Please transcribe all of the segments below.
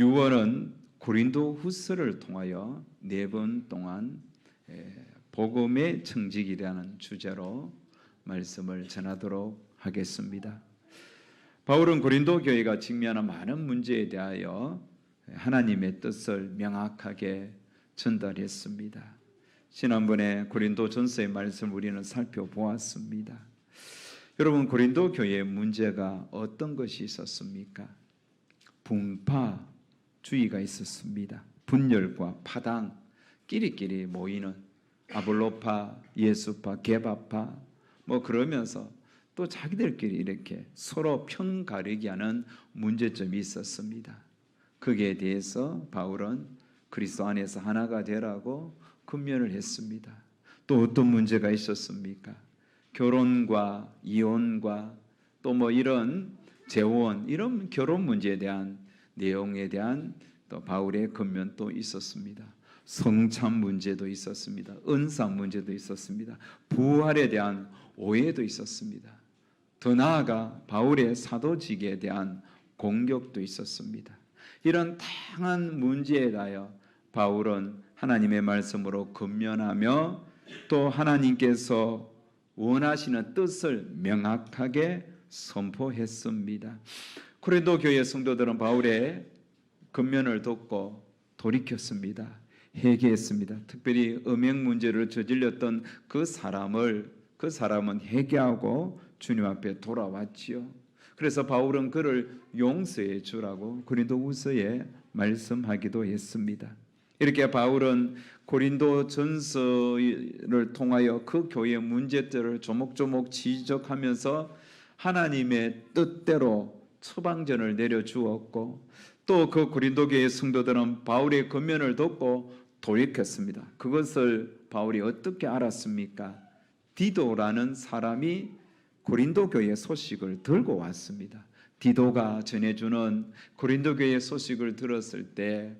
6월은 고린도후서를 통하여 4번 동안 복음의 청직이라는 주제로 말씀을 전하도록 하겠습니다. 바울은 고린도 교회가 직면한 많은 문제에 대하여 하나님의 뜻을 명확하게 전달했습니다. 지난번에 고린도전서의 말씀을 우리는 살펴보았습니다. 여러분, 고린도 교회의 문제가 어떤 것이 있었습니까? 분파주의가 있었습니다. 분열과 파당, 끼리끼리 모이는 아볼로파, 예수파, 게바파 그러면서 또 자기들끼리 이렇게 서로 편 가르기 하는 문제점이 있었습니다. 거기에 대해서 바울은 그리스도 안에서 하나가 되라고 권면을 했습니다. 또 어떤 문제가 있었습니까? 결혼과 이혼과 또 이런 재혼, 이런 결혼 문제에 대한 내용에 대한 또 바울의 권면도 있었습니다. 성찬 문제도 있었습니다. 은사 문제도 있었습니다. 부활에 대한 오해도 있었습니다. 더 나아가 바울의 사도직에 대한 공격도 있었습니다. 이런 다양한 문제에 대하여 바울은 하나님의 말씀으로 권면하며 또 하나님께서 원하시는 뜻을 명확하게 선포했습니다. 고린도 교회 성도들은 바울의 권면을 듣고 돌이켰습니다. 회개했습니다. 특별히 음행 문제를 저질렀던 그 사람은 회개하고 주님 앞에 돌아왔지요. 그래서 바울은 그를 용서해 주라고 고린도후서에 말씀하기도 했습니다. 이렇게 바울은 고린도전서를 통하여 그 교회의 문제들을 조목조목 지적하면서 하나님의 뜻대로 처방전을 내려주었고, 또 그 고린도 교회 성도들은 바울의 권면을 듣고 돌이켰습니다. 그것을 바울이 어떻게 알았습니까? 디도라는 사람이 고린도 교회의 소식을 들고 왔습니다. 디도가 전해주는 고린도 교회의 소식을 들었을 때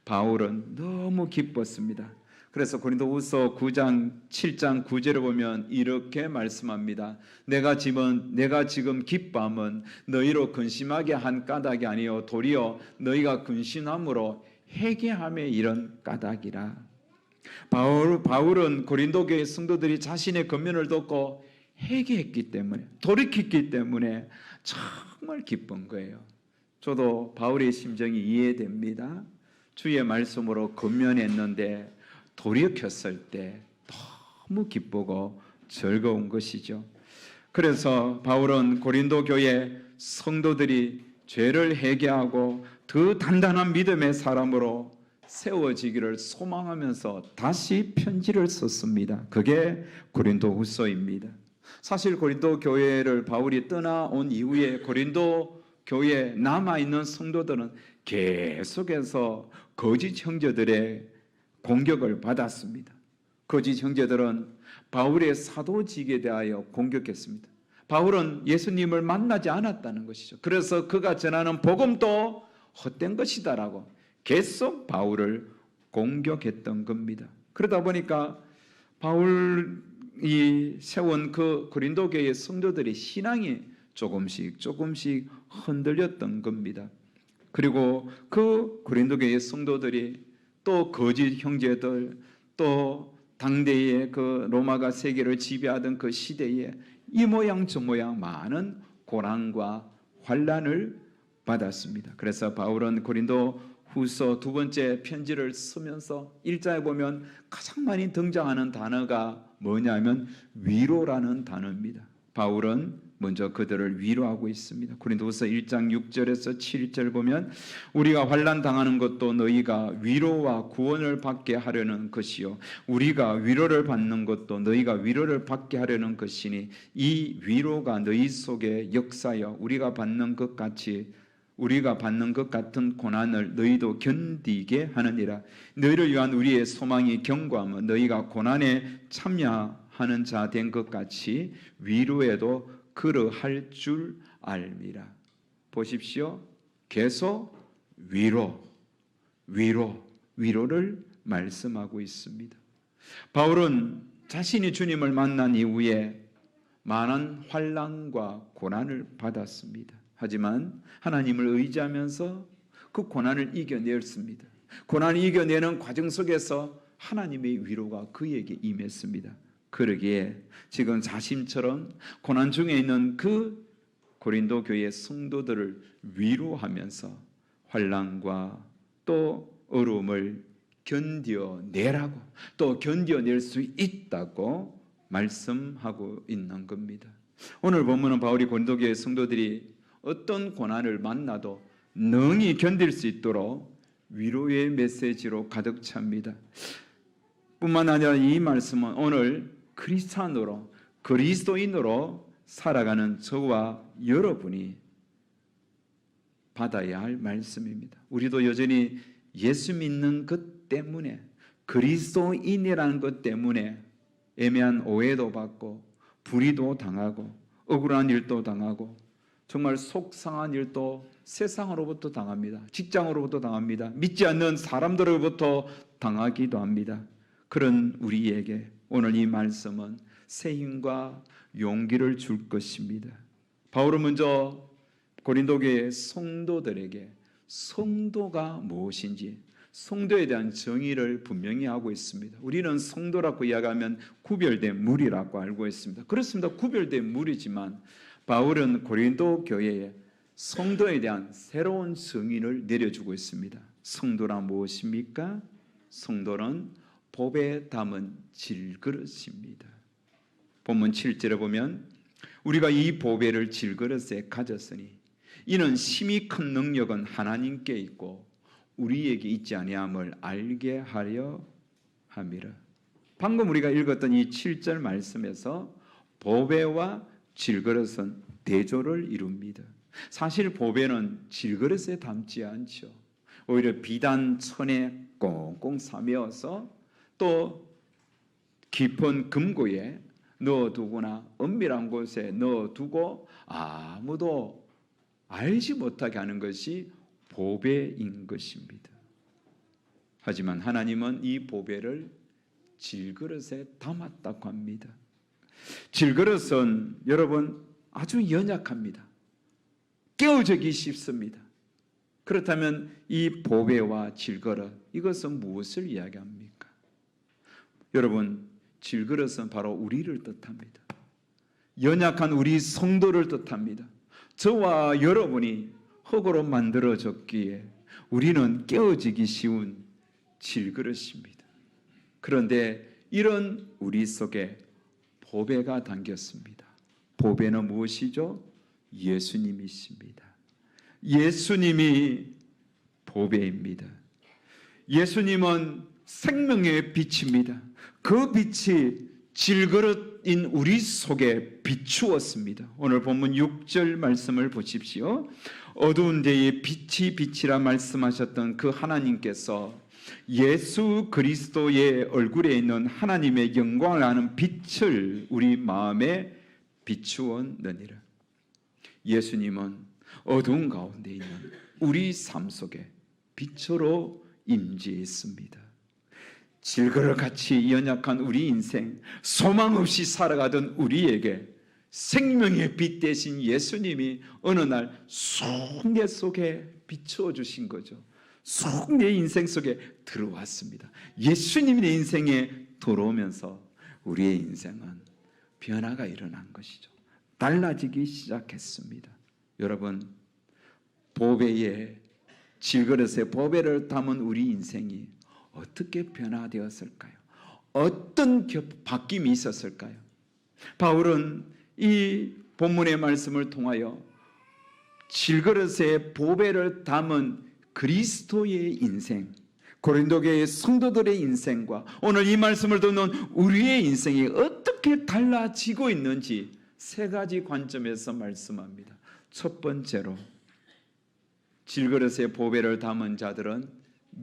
바울은 너무 기뻤습니다. 그래서 고린도후서 9장 7장 9절을 보면 이렇게 말씀합니다. 내가 지금 기뻐함은 너희로 근심하게 한 까닭이 아니요 도리어 너희가 근심함으로 회개함에 이런 까닭이라. 바울은 고린도 교회 성도들이 자신의 권면을 듣고 회개했기 때문에, 돌이켰기 때문에 정말 기쁜 거예요. 저도 바울의 심정이 이해됩니다. 주의 말씀으로 권면했는데 돌이켰을 때 너무 기쁘고 즐거운 것이죠. 그래서 바울은 고린도 교회 성도들이 죄를 회개하고 더 단단한 믿음의 사람으로 세워지기를 소망하면서 다시 편지를 썼습니다. 그게 고린도후서입니다. 사실 고린도 교회를 바울이 떠나온 이후에 고린도 교회에 남아있는 성도들은 계속해서 거짓 형제들의 공격을 받았습니다. 거짓 형제들은 바울의 사도직에 대하여 공격했습니다. 바울은 예수님을 만나지 않았다는 것이죠. 그래서 그가 전하는 복음도 헛된 것이다라고 계속 바울을 공격했던 겁니다. 그러다 보니까 바울이 세운 그 고린도 교회의 성도들의 신앙이 조금씩 흔들렸던 겁니다. 그리고 그 고린도 교회의 성도들이 또 거짓 형제들, 또 당대의 그 로마가 세계를 지배하던 그 시대에 이 모양 저 모양 많은 고난과 환난을 받았습니다. 그래서 바울은 고린도후서 2번째 편지를 쓰면서 1장에 보면 가장 많이 등장하는 단어가 뭐냐면 위로라는 단어입니다. 바울은 먼저 그들을 위로하고 있습니다. 고린도후서 1장 6절에서 7절 보면 우리가 환난 당하는 것도 너희가 위로와 구원을 받게 하려는 것이요 우리가 위로를 받는 것도 너희가 위로를 받게 하려는 것이니 이 위로가 너희 속에 역사여 우리가 받는 것 같은 고난을 너희도 견디게 하느니라. 너희를 위한 우리의 소망이 견고함은 너희가 고난에 참여하는 자 된 것 같이 위로에도 그러할 줄 알미라. 보십시오. 계속 위로를 말씀하고 있습니다. 바울은 자신이 주님을 만난 이후에 많은 환난과 고난을 받았습니다. 하지만 하나님을 의지하면서 그 고난을 이겨냈습니다. 고난을 이겨내는 과정 속에서 하나님의 위로가 그에게 임했습니다. 그러기에 지금 자신처럼 고난 중에 있는 그 고린도 교회 성도들을 위로하면서 환난과 또 어려움을 견뎌내라고, 또 견뎌낼 수 있다고 말씀하고 있는 겁니다. 오늘 본문은 바울이 고린도 교회 성도들이 어떤 고난을 만나도 능히 견딜 수 있도록 위로의 메시지로 가득 찹니다. 뿐만 아니라 이 말씀은 오늘 크리스찬으로, 그리스도인으로 살아가는 저와 여러분이 받아야 할 말씀입니다. 우리도 여전히 예수 믿는 것 때문에, 그리스도인이라는 것 때문에 애매한 오해도 받고 불의도 당하고 억울한 일도 당하고 정말 속상한 일도 세상으로부터 당합니다. 직장으로부터 당합니다. 믿지 않는 사람들로부터 당하기도 합니다. 그런 우리에게 오늘 이 말씀은 새 힘과 용기를 줄 것입니다. 바울은 먼저 고린도 교회 성도들에게 성도가 무엇인지, 성도에 대한 정의를 분명히 하고 있습니다. 우리는 성도라고 이야기하면 구별된 무리라고 알고 있습니다. 그렇습니다. 구별된 무리지만 바울은 고린도 교회에 성도에 대한 새로운 정의를 내려주고 있습니다. 성도란 무엇입니까? 성도는 법에 담은 질그릇입니다. 본문 7절에 보면 우리가 이 보배를 질그릇에 가졌으니 이는 심히 큰 능력은 하나님께 있고 우리에게 있지 아니함을 알게 하려 함이라. 방금 우리가 읽었던 이 7절 말씀에서 보배와 질그릇은 대조를 이룹니다. 사실 보배는 질그릇에 담지 않죠. 오히려 비단 천에 꽁꽁 싸매어서 또 깊은 금고에 넣어두거나 은밀한 곳에 넣어두고 아무도 알지 못하게 하는 것이 보배인 것입니다. 하지만 하나님은 이 보배를 질그릇에 담았다고 합니다. 질그릇은 여러분 아주 연약합니다. 깨어지기 쉽습니다. 그렇다면 이 보배와 질그릇, 이것은 무엇을 이야기합니까? 여러분, 질그릇은 바로 우리를 뜻합니다. 연약한 우리 성도를 뜻합니다. 저와 여러분이 흙으로 만들어졌기에 우리는 깨어지기 쉬운 질그릇입니다. 그런데 이런 우리 속에 보배가 담겼습니다. 보배는 무엇이죠? 예수님이십니다. 예수님이 보배입니다. 예수님은 생명의 빛입니다. 그 빛이 질그릇인 우리 속에 비추었습니다. 오늘 본문 6절 말씀을 보십시오. 어두운 데에 빛이 빛이라 말씀하셨던 그 하나님께서 예수 그리스도의 얼굴에 있는 하나님의 영광을 아는 빛을 우리 마음에 비추었느니라. 예수님은 어두운 가운데 있는 우리 삶 속에 빛으로 임재했습니다. 질그릇같이 연약한 우리 인생, 소망 없이 살아가던 우리에게 생명의 빛 대신 예수님이 어느 날 속 내 속에 비추어 주신 거죠. 속 내 인생 속에 들어왔습니다. 예수님이 내 인생에 들어오면서 우리의 인생은 변화가 일어난 것이죠. 달라지기 시작했습니다. 여러분, 보배에 질그릇에 보배를 담은 우리 인생이 어떻게 변화되었을까요? 어떤 바뀜이 있었을까요? 바울은 이 본문의 말씀을 통하여 질그릇에 보배를 담은 그리스도의 인생, 고린도 교회 성도들의 인생과 오늘 이 말씀을 듣는 우리의 인생이 어떻게 달라지고 있는지 세 가지 관점에서 말씀합니다. 첫 번째로 질그릇에 보배를 담은 자들은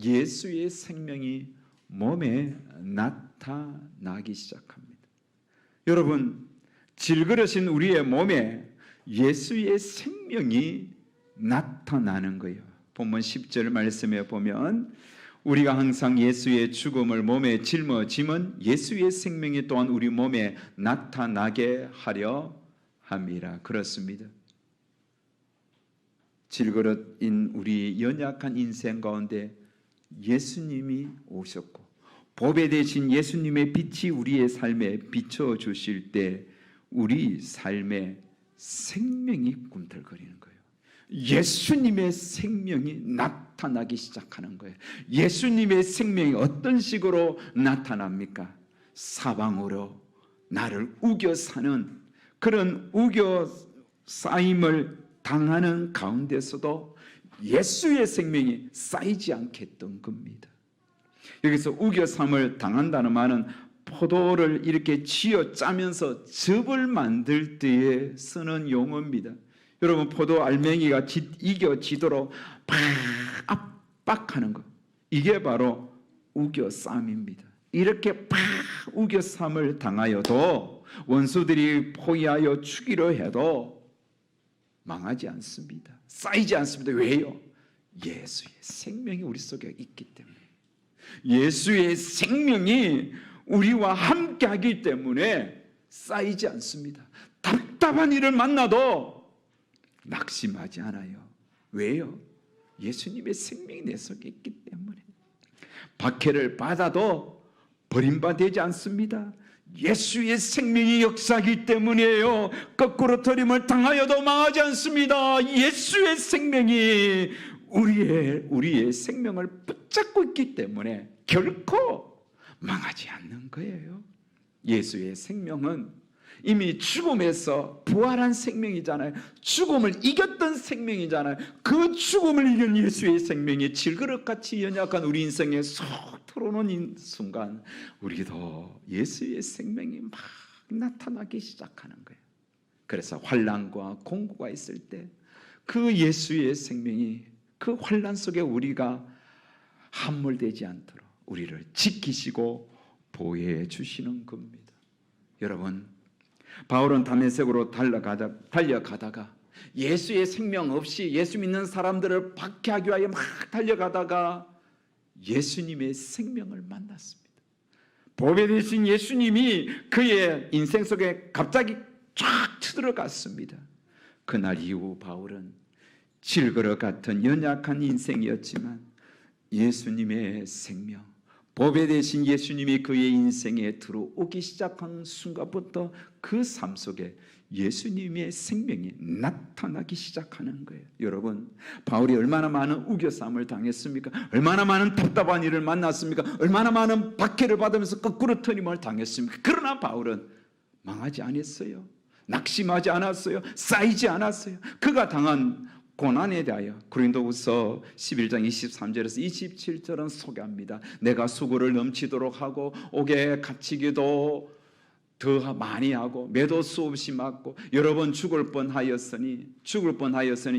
예수의 생명이 몸에 나타나기 시작합니다. 여러분, 질그릇인 우리의 몸에 예수의 생명이 나타나는 거예요. 본문 10절 말씀에 보면 우리가 항상 예수의 죽음을 몸에 짊어짐은 예수의 생명이 또한 우리 몸에 나타나게 하려 함이라. 그렇습니다. 질그릇인 우리 연약한 인생 가운데 예수님이 오셨고 보배 되신 예수님의 빛이 우리의 삶에 비춰 주실 때 우리 삶에 생명이 꿈틀거리는 거예요. 예수님의 생명이 나타나기 시작하는 거예요. 예수님의 생명이 어떤 식으로 나타납니까? 사방으로 나를 우겨 사는 그런 우겨 쌓임을 당하는 가운데서도 예수의 생명이 쌓이지 않게 했던 겁니다. 여기서 우겨삼을 당한다는 말은 포도를 이렇게 쥐어 짜면서 즙을 만들 때에 쓰는 용어입니다. 여러분, 포도 알맹이가 이겨지도록 팍 압박하는 것, 이게 바로 우겨쌈입니다. 이렇게 팍 우겨쌈을 당하여도 원수들이 포위하여 죽이려 해도 망하지 않습니다. 쌓이지 않습니다. 왜요? 예수의 생명이 우리 속에 있기 때문에. 예수의 생명이 우리와 함께하기 때문에 쌓이지 않습니다. 답답한 일을 만나도 낙심하지 않아요. 왜요? 예수님의 생명이 내 속에 있기 때문에. 박해를 받아도 버림받지 않습니다. 예수의 생명이 역사하기 때문이에요. 거꾸로 터림을 당하여도 망하지 않습니다. 예수의 생명이 우리의 생명을 붙잡고 있기 때문에 결코 망하지 않는 거예요. 예수의 생명은 이미 죽음에서 부활한 생명이잖아요. 죽음을 이겼던 생명이잖아요. 그 죽음을 이긴 예수의 생명이 질그릇같이 연약한 우리 인생에 쏙 들어오는 순간 우리도 예수의 생명이 막 나타나기 시작하는 거예요. 그래서 환난과 공고가 있을 때 그 예수의 생명이 그 환난 속에 우리가 함몰되지 않도록 우리를 지키시고 보호해 주시는 겁니다. 여러분, 바울은 다메섹으로 달려가다가 예수의 생명 없이 예수 믿는 사람들을 박해하기 위하여 막 달려가다가 예수님의 생명을 만났습니다. 보배 되신 예수님이 그의 인생 속에 갑자기 쫙 쳐들어갔습니다. 그날 이후 바울은 질그릇 같은 연약한 인생이었지만 예수님의 생명, 보배 되신 예수님이 그의 인생에 들어오기 시작한 순간부터 그 삶 속에 예수님의 생명이 나타나기 시작하는 거예요. 여러분, 바울이 얼마나 많은 우겨쌈을 당했습니까? 얼마나 많은 답답한 일을 만났습니까? 얼마나 많은 박해를 받으면서 거꾸로 터림을 당했습니까? 그러나 바울은 망하지 않았어요. 낙심하지 않았어요. 쌓이지 않았어요. 그가 당한 고난에 대하여 고린도후서 11장 23절에서 27절은 소개합니다. 내가 수고를 넘치도록 하고 옥에 갇히기도 더 많이 하고 매도 수없이 맞고 여러 번 죽을 뻔하였으니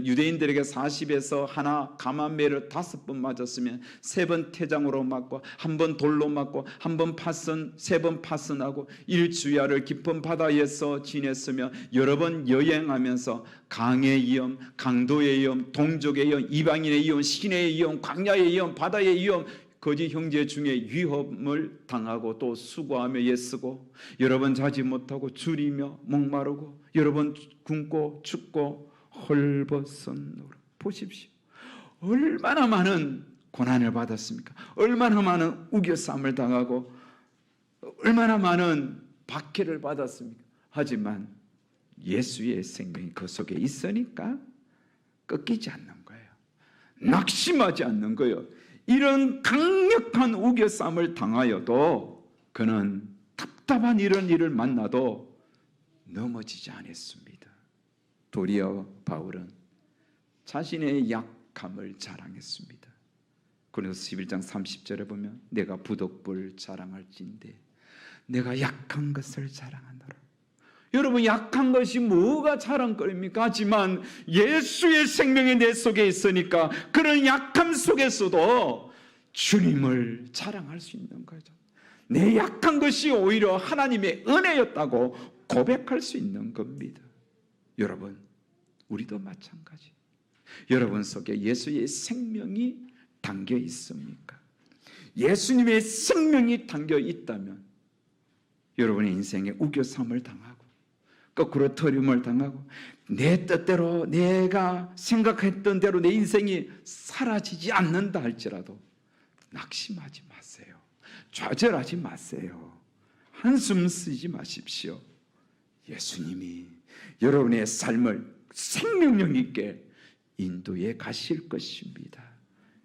유대인들에게 40에서 하나 감암매를 5번 맞았으면 3번 태장으로 맞고 1번 돌로 맞고 1번 파선 3번 파선하고 일주야를 깊은 바다에서 지냈으며 여러 번 여행하면서 강의 위험, 강도의 위험, 동족의 위험, 이방인의 위험, 시내의 위험, 광야의 위험, 바다의 위험, 거짓 형제 중에 위협을 당하고 또 수고하며 애쓰고 여러 번 자지 못하고 줄이며 목마르고 여러 번 굶고 춥고 헐벗은 보십시오. 얼마나 많은 고난을 받았습니까? 얼마나 많은 우겨쌈을 당하고 얼마나 많은 박해를 받았습니까? 하지만 예수의 생명이 그 속에 있으니까 꺾이지 않는 거예요. 낙심하지 않는 거예요. 이런 강력한 우겨쌈을 당하여도 그는 답답한 이런 일을 만나도 넘어지지 않았습니다. 도리어 바울은 자신의 약함을 자랑했습니다. 그래서 11장 30절에 보면 내가 부덕불 자랑할진대 내가 약한 것을 자랑하노라. 여러분, 약한 것이 뭐가 자랑거리입니까? 하지만 예수의 생명이 내 속에 있으니까 그런 약함 속에서도 주님을 자랑할 수 있는 거죠. 내 약한 것이 오히려 하나님의 은혜였다고 고백할 수 있는 겁니다. 여러분, 우리도 마찬가지. 여러분 속에 예수의 생명이 담겨 있습니까? 예수님의 생명이 담겨 있다면 여러분의 인생에 우겨삼을 당하고 거꾸로 트림을 당하고 내 뜻대로 내가 생각했던 대로 내 인생이 사라지지 않는다 할지라도 낙심하지 마세요. 좌절하지 마세요. 한숨 쓰지 마십시오. 예수님이 여러분의 삶을 생명력 있게 인도해 가실 것입니다.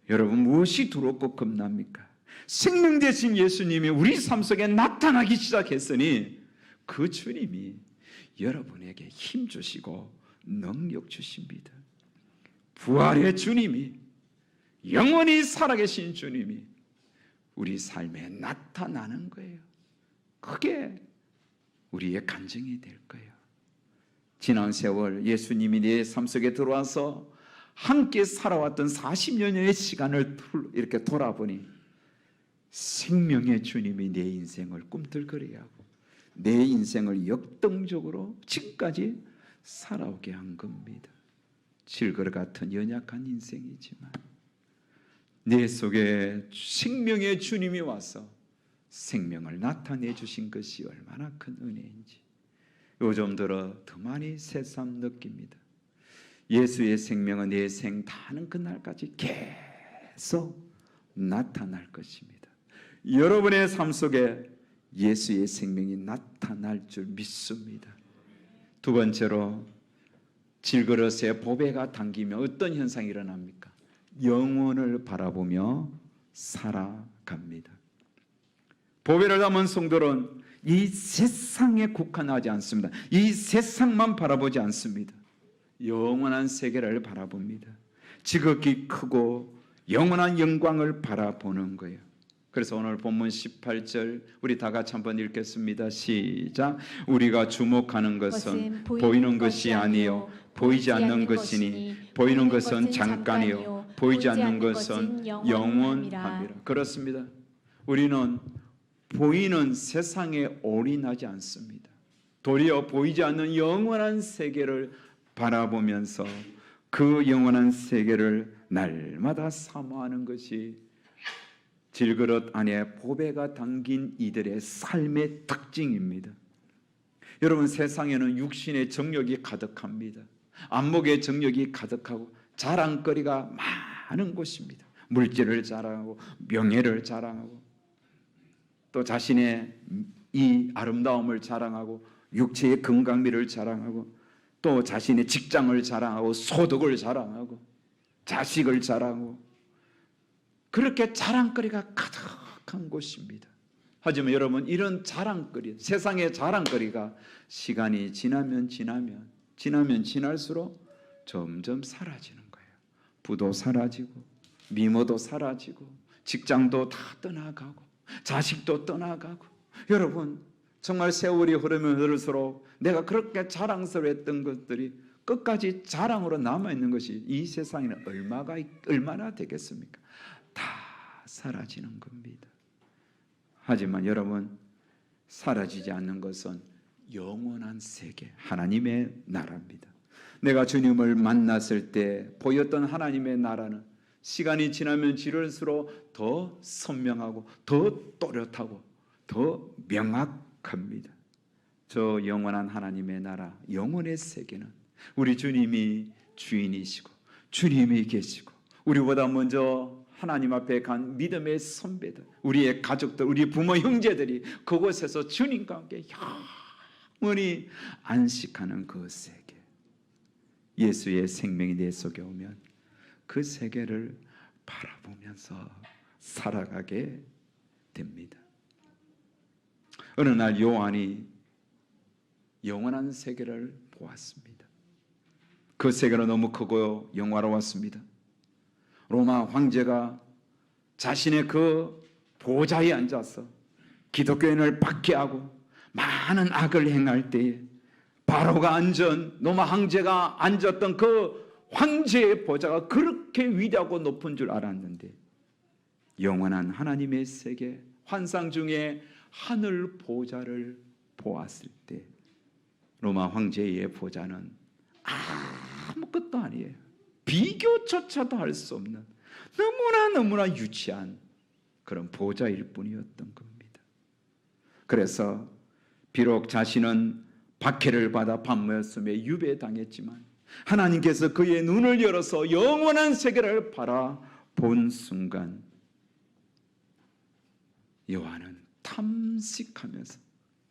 여러분, 무엇이 두렵고 겁납니까? 생명 되신 예수님이 우리 삶 속에 나타나기 시작했으니 그 주님이 여러분에게 힘 주시고 능력 주십니다. 부활의 주님이, 영원히 살아계신 주님이 우리 삶에 나타나는 거예요. 그게 우리의 간증이 될 거예요. 지난 세월 예수님이 내 삶 속에 들어와서 함께 살아왔던 40년의 시간을 이렇게 돌아보니 생명의 주님이 내 인생을 꿈틀거리게 하고 내 인생을 역동적으로 지금까지 살아오게 한 겁니다. 질거 같은 연약한 인생이지만 내 속에 생명의 주님이 와서 생명을 나타내 주신 것이 얼마나 큰 은혜인지 요즘 들어 더 많이 새삼 느낍니다. 예수의 생명은 내 생 다하는 그날까지 계속 나타날 것입니다. 여러분의 삶 속에 예수의 생명이 나타날 줄 믿습니다. 두 번째로 질그릇에 보배가 담기며 어떤 현상이 일어납니까? 영혼을 바라보며 살아갑니다. 보배를 담은 성도는 이 세상에 국한하지 않습니다. 이 세상만 바라보지 않습니다. 영원한 세계를 바라봅니다. 지극히 크고 영원한 영광을 바라보는 거예요. 그래서 오늘 본문 18절 우리 다 같이 한번 읽겠습니다. 시작. 우리가 주목하는 것은 보이는 것이 아니요 보이지 않는 것이니 보이는 것은 잠깐이요 보이지 않는 것은 영원함이라. 그렇습니다. 우리는 보이는 세상에 올인하지 않습니다. 도리어 보이지 않는 영원한 세계를 바라보면서 그 영원한 세계를 날마다 사모하는 것이 질그릇 안에 보배가 담긴 이들의 삶의 특징입니다. 여러분, 세상에는 육신의 정욕이 가득합니다. 안목의 정욕이 가득하고 자랑거리가 많은 곳입니다. 물질을 자랑하고 명예를 자랑하고 또 자신의 이 아름다움을 자랑하고 육체의 건강미를 자랑하고 또 자신의 직장을 자랑하고 소득을 자랑하고 자식을 자랑하고 그렇게 자랑거리가 가득한 곳입니다. 하지만 여러분, 이런 자랑거리, 세상의 자랑거리가 시간이 지나면 지날수록 점점 사라지는 거예요. 부도 사라지고 미모도 사라지고 직장도 다 떠나가고 자식도 떠나가고. 여러분, 정말 세월이 흐르면 흐를수록 내가 그렇게 자랑스러웠던 것들이 끝까지 자랑으로 남아있는 것이 이 세상에는 얼마나 되겠습니까? 다 사라지는 겁니다. 하지만 여러분, 사라지지 않는 것은 영원한 세계, 하나님의 나라입니다. 내가 주님을 만났을 때 보였던 하나님의 나라는 시간이 지나면 지날수록 더 선명하고 더 또렷하고 더 명확합니다. 저 영원한 하나님의 나라, 영원의 세계는 우리 주님이 주인이시고 주님이 계시고 우리보다 먼저 하나님 앞에 간 믿음의 선배들, 우리의 가족들, 우리 부모 형제들이 그곳에서 주님과 함께 영원히 안식하는 그 세계, 예수의 생명이 내 속에 오면 그 세계를 바라보면서 살아가게 됩니다. 어느 날 요한이 영원한 세계를 보았습니다. 그 세계는 너무 크고 영화로웠습니다. 로마 황제가 자신의 그 보좌에 앉아서 기독교인을 박해하고 많은 악을 행할 때에 바로가 앉은, 로마 황제가 앉았던 그 황제의 보좌가 그렇게 위대하고 높은 줄 알았는데 영원한 하나님의 세계, 환상 중에 하늘 보좌를 보았을 때 로마 황제의 보좌는 아무것도 아니에요. 비교조차도 할 수 없는 너무나 유치한 그런 보좌일 뿐이었던 겁니다. 그래서 비록 자신은 박해를 받아 밤모였음에 유배당했지만 하나님께서 그의 눈을 열어서 영원한 세계를 바라본 순간 요한은 탐식하면서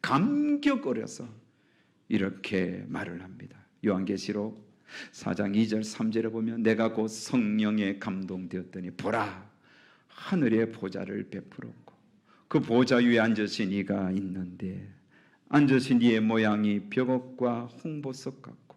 감격어려서 이렇게 말을 합니다. 요한계시록 4장 2절 3절에 보면 내가 곧 성령에 감동되었더니 보라 하늘의 보좌를 베풀었고 그 보좌 위에 앉으신 이가 있는데 앉으신 이의 모양이 벽옥과 홍보석 같고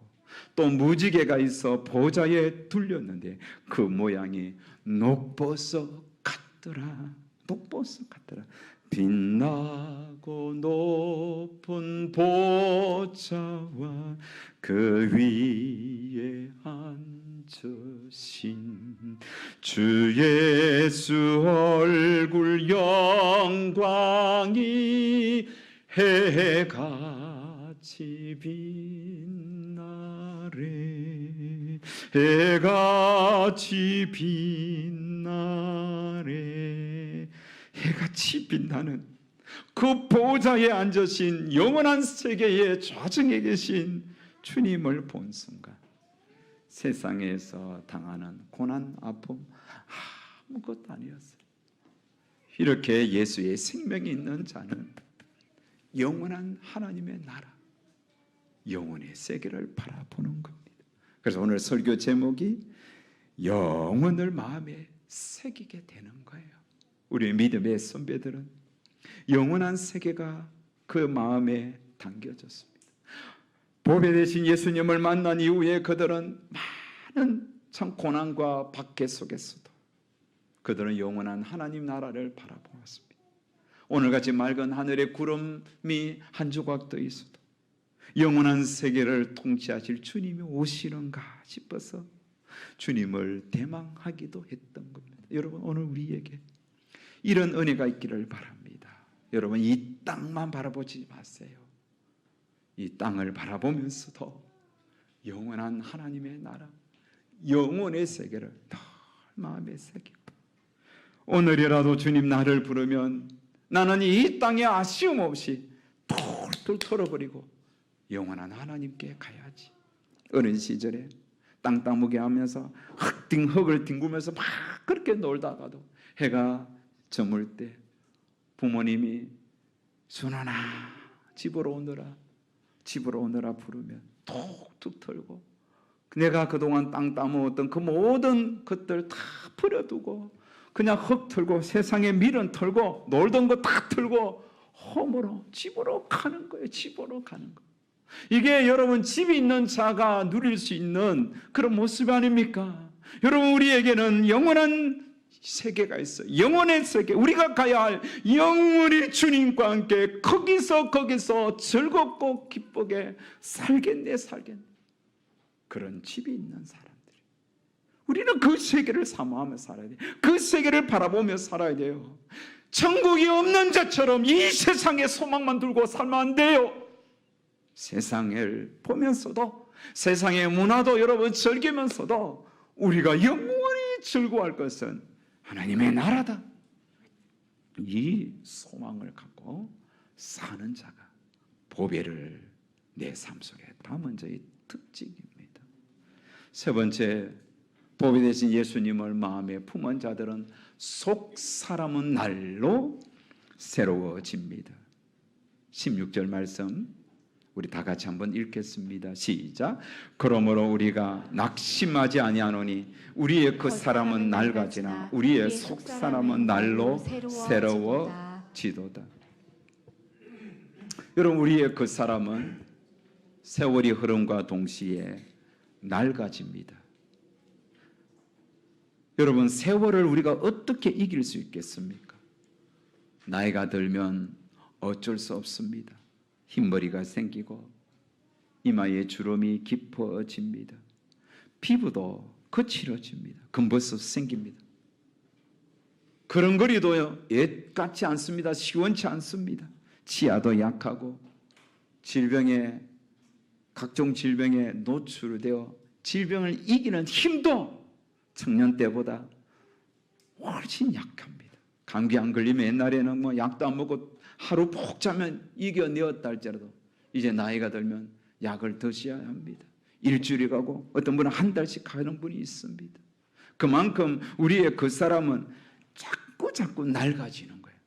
또 무지개가 있어 보좌에 둘렸는데 그 모양이 녹보석 같더라. 녹보석 같더라. 빛나고 높은 보좌와 그 위에 앉으신 주 예수 얼굴 영광이 해같이 빛나래 해같이 빛나래 해같이 빛나는 그 보좌에 앉으신 영원한 세계의 좌정에 계신 주님을 본 순간 세상에서 당하는 고난, 아픔 아무것도 아니었어요. 이렇게 예수의 생명이 있는 자는 영원한 하나님의 나라, 영원의 세계를 바라보는 겁니다. 그래서 오늘 설교 제목이 영원을 마음에 새기게 되는 거예요. 우리 믿음의 선배들은 영원한 세계가 그 마음에 담겨졌습니다. 보배 되신 예수님을 만난 이후에 그들은 많은 참 고난과 박해 속에서도 그들은 영원한 하나님 나라를 바라보았습니다. 오늘같이 맑은 하늘에 구름이 한 조각 떠 있어도 영원한 세계를 통치하실 주님이 오시는가 싶어서 주님을 대망하기도 했던 겁니다. 여러분 오늘 우리에게 이런 은혜가 있기를 바랍니다. 여러분 이 땅만 바라보지 마세요. 이 땅을 바라보면서도 영원한 하나님의 나라, 영원의 세계를 더 마음에 새기고 오늘이라도 주님 나를 부르면 나는 이 땅에 아쉬움 없이 툴툴 털어버리고 영원한 하나님께 가야지. 어린 시절에 땅 따먹게 하면서 흙을 뒹구면서 막 그렇게 놀다가도 해가 저물 때 부모님이 순환아 집으로 오너라 부르면 툭툭 털고 내가 그동안 땅 따먹었던 그 모든 것들 다 버려두고 그냥 흙 털고 세상에 밀은 털고 놀던 거 다 털고 홈으로 집으로 가는 거예요. 집으로 가는 거. 이게 여러분 집이 있는 자가 누릴 수 있는 그런 모습 아닙니까? 여러분 우리에게는 영원한 세계가 있어요. 영원의 세계, 우리가 가야 할 영원히 주님과 함께 거기서 즐겁고 기쁘게 살겠네. 그런 집이 있는 사람들이 우리는 그 세계를 사모하며 살아야 돼요. 그 세계를 바라보며 살아야 돼요. 천국이 없는 자처럼 이 세상에 소망만 두고 살면 안 돼요. 세상을 보면서도 세상의 문화도 여러분 즐기면서도 우리가 영원히 즐거워할 것은 하나님의 나라다. 이 소망을 갖고 사는 자가 보배를 내 삶 속에 담은 자의 특징입니다. 세 번째, 보배 되신 예수님을 마음에 품은 자들은 속 사람은 날로 새로워집니다. 16절 말씀 우리 다 같이 한번 읽겠습니다. 시작. 그러므로 우리가 낙심하지 아니하노니 우리의 그 사람은 낡아지나 우리의 속 사람은 날로 새로워지도다. 여러분 우리의 그 사람은 세월이 흐름과 동시에 낡아집니다. 여러분 세월을 우리가 어떻게 이길 수 있겠습니까? 나이가 들면 어쩔 수 없습니다. 흰머리가 생기고 이마에 주름이 깊어집니다. 피부도 거칠어집니다. 금버섯 생깁니다. 걸음걸이도 옛 같지 않습니다. 시원치 않습니다. 치아도 약하고 각종 질병에 노출되어 질병을 이기는 힘도 청년 때보다 훨씬 약합니다. 감기 안 걸리면 옛날에는 약도 안 먹고 하루 푹 자면 이겨내었다 할지라도 이제 나이가 들면 약을 드셔야 합니다. 일주일이 가고 어떤 분은 한 달씩 가는 분이 있습니다. 그만큼 우리의 겉사람은 자꾸 낡아지는 거예요.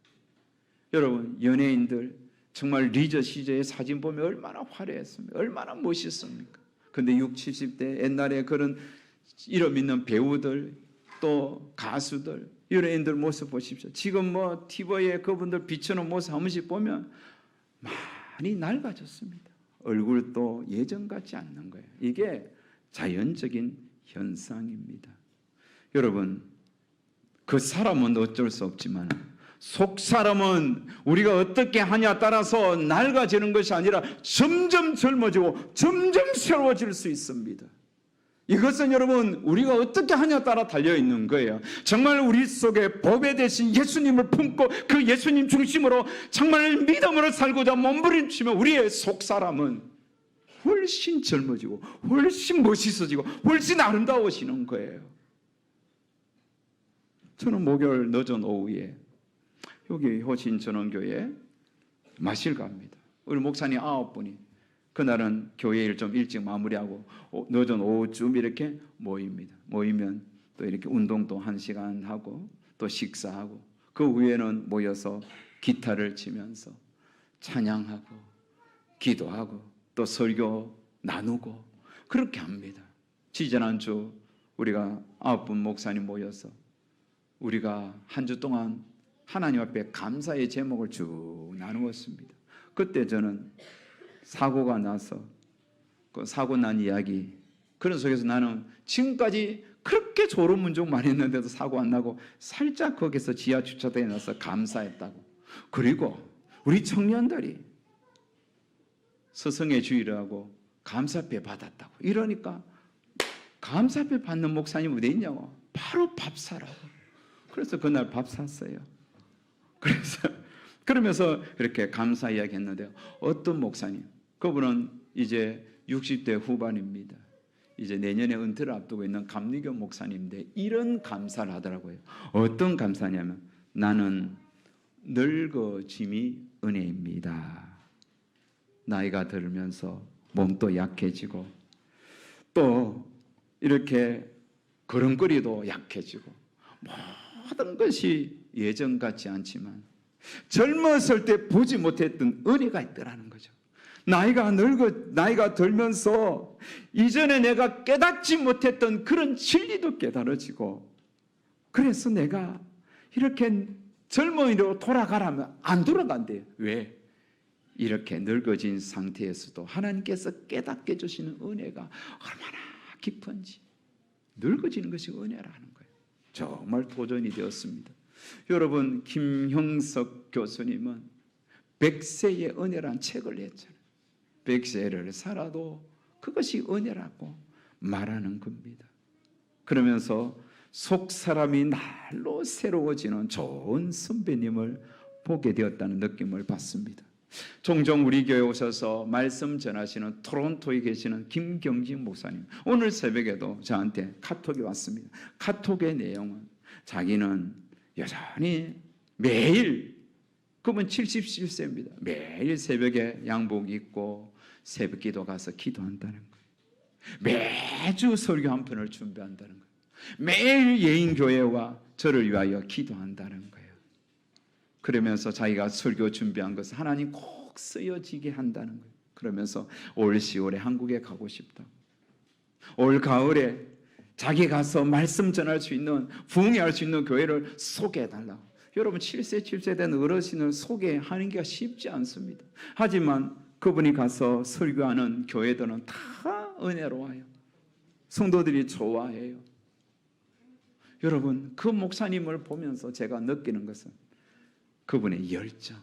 여러분, 연예인들 정말 리저 시절의 사진 보면 얼마나 화려했습니까? 얼마나 멋있습니까? 근데 60, 70대 옛날에 그런 이름 있는 배우들 또 가수들 연예인들 모습 보십시오. 지금 뭐 TV에 그분들 비추는 모습 한 번씩 보면 많이 낡아졌습니다. 얼굴도 예전 같지 않는 거예요. 이게 자연적인 현상입니다. 여러분, 그 사람은 어쩔 수 없지만 속 사람은 우리가 어떻게 하냐 따라서 낡아지는 것이 아니라 점점 젊어지고 점점 새로워질 수 있습니다. 이것은 여러분 우리가 어떻게 하냐 따라 달려있는 거예요. 정말 우리 속에 보배 되신 예수님을 품고 그 예수님 중심으로 정말 믿음으로 살고자 몸부림치면 우리의 속사람은 훨씬 젊어지고 훨씬 멋있어지고 훨씬 아름다워지는 거예요. 저는 목요일 늦은 오후에 여기 호신전원교회 마실 갑니다. 우리 목사님 9분이 그날은 교회 일 좀 일찍 마무리하고 늦은 오후쯤 이렇게 모입니다. 모이면 또 이렇게 운동도 1시간 하고 또 식사하고 그 후에는 모여서 기타를 치면서 찬양하고 기도하고 또 설교 나누고 그렇게 합니다. 지지난주 우리가 9분 목사님 모여서 우리가 한 주 동안 하나님 앞에 감사의 제목을 쭉 나누었습니다. 그때 저는 사고가 나서 그 사고 난 이야기 그런 속에서 나는 지금까지 그렇게 졸음운전 많이 했는데도 사고 안 나고 살짝 거기서 지하 주차장에 나서 감사했다고. 그리고 우리 청년들이 스승의 주의를 하고 감사패 받았다고. 이러니까 감사패 받는 목사님 어디 있냐고. 바로 밥 사라고. 그래서 그날 밥 샀어요. 그러면서 이렇게 감사 이야기 했는데요. 어떤 목사님, 그분은 이제 60대 후반입니다. 이제 내년에 은퇴를 앞두고 있는 감리교 목사님인데 이런 감사를 하더라고요. 어떤 감사냐면 나는 늙어짐이 은혜입니다. 나이가 들면서 몸도 약해지고 또 이렇게 걸음걸이도 약해지고 모든 것이 예전 같지 않지만 젊었을 때 보지 못했던 은혜가 있더라는 거죠. 나이가 들면서 이전에 내가 깨닫지 못했던 그런 진리도 깨달아지고 그래서 내가 이렇게 젊은이로 돌아가라면 안 돌아간대요. 왜? 이렇게 늙어진 상태에서도 하나님께서 깨닫게 해주시는 은혜가 얼마나 깊은지 늙어지는 것이 은혜라는 거예요. 정말 도전이 되었습니다. 여러분, 김형석 교수님은 100세의 은혜라는 책을 냈잖아요. 100세를 살아도 그것이 은혜라고 말하는 겁니다. 그러면서 속 사람이 날로 새로워지는 좋은 선배님을 보게 되었다는 느낌을 받습니다. 종종 우리 교회 오셔서 말씀 전하시는 토론토에 계시는 김경진 목사님, 오늘 새벽에도 저한테 카톡이 왔습니다. 카톡의 내용은 자기는 여전히 매일, 그분 77세입니다. 매일 새벽에 양복 입고 새벽 기도 가서 기도한다는 거예요. 매주 설교 한 편을 준비한다는 거예요. 매일 예인교회와 저를 위하여 기도한다는 거예요. 그러면서 자기가 설교 준비한 것을 하나님 꼭 쓰여지게 한다는 거예요. 그러면서 올 10월에 한국에 가고 싶다. 올 가을에 자기 가서 말씀 전할 수 있는, 부흥할 수 있는 교회를 소개해달라고. 여러분, 7세 된 어르신을 소개하는 게 쉽지 않습니다. 하지만 그분이 가서 설교하는 교회들은 다 은혜로워요. 성도들이 좋아해요. 여러분, 그 목사님을 보면서 제가 느끼는 것은 그분의 열정.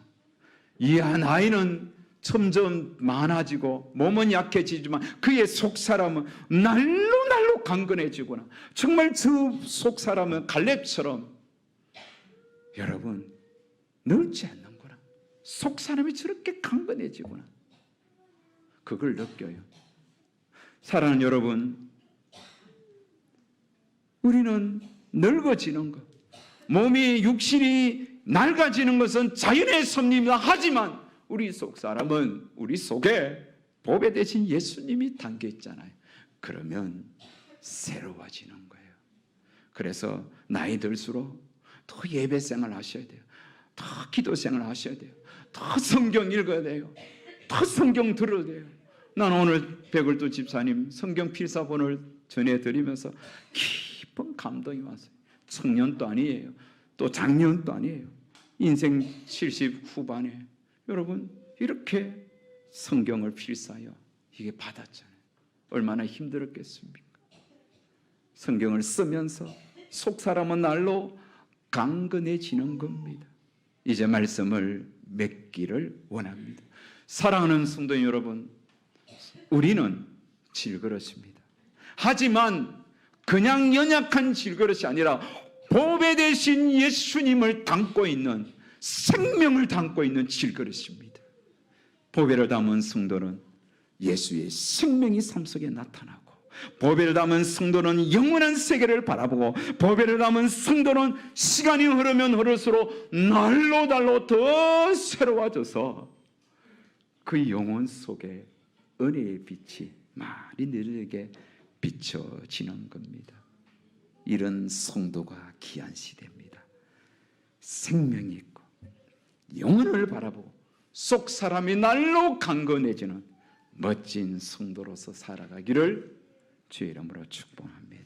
이한 나이는 점점 많아지고 몸은 약해지지만 그의 속사람은 날로 강건해지구나. 정말 저 속사람은 갈렙처럼 여러분 늙지 않는구나. 속사람이 저렇게 강건해지구나. 그걸 느껴요. 사랑하는 여러분, 우리는 늙어지는 것, 몸이 육신이 낡아지는 것은 자연의 섭리입니다. 하지만 우리 속 사람은 우리 속에 보배 대신 예수님이 담겨 있잖아요. 그러면 새로워지는 거예요. 그래서 나이 들수록 더 예배 생활 하셔야 돼요. 더 기도 생활 하셔야 돼요. 더 성경 읽어야 돼요. 더 성경 들어야 돼요. 난 오늘 백을두 집사님 성경 필사본을 전해드리면서 깊은 감동이 왔어요. 청년도 아니에요. 또 장년도 아니에요. 인생 70 후반에 여러분 이렇게 성경을 필사하여 이게 받았잖아요. 얼마나 힘들었겠습니까? 성경을 쓰면서 속 사람은 날로 강건해지는 겁니다. 이제 말씀을 맺기를 원합니다. 사랑하는 성도 여러분, 우리는 질그릇입니다. 하지만 그냥 연약한 질그릇이 아니라 보배 되신 예수님을 담고 있는, 생명을 담고 있는 질그릇입니다. 보배를 담은 성도는 예수의 생명이 삶 속에 나타나고, 보배를 담은 성도는 영원한 세계를 바라보고, 보배를 담은 성도는 시간이 흐르면 흐를수록 날로 날로 더 새로워져서 그 영혼 속에 은혜의 빛이 많이 늘게 비춰지는 겁니다. 이런 성도가 귀한 시대입니다. 생명이 있고 영혼을 바라보고 속 사람이 날로 강건해지는 멋진 성도로서 살아가기를 주의 이름으로 축복합니다.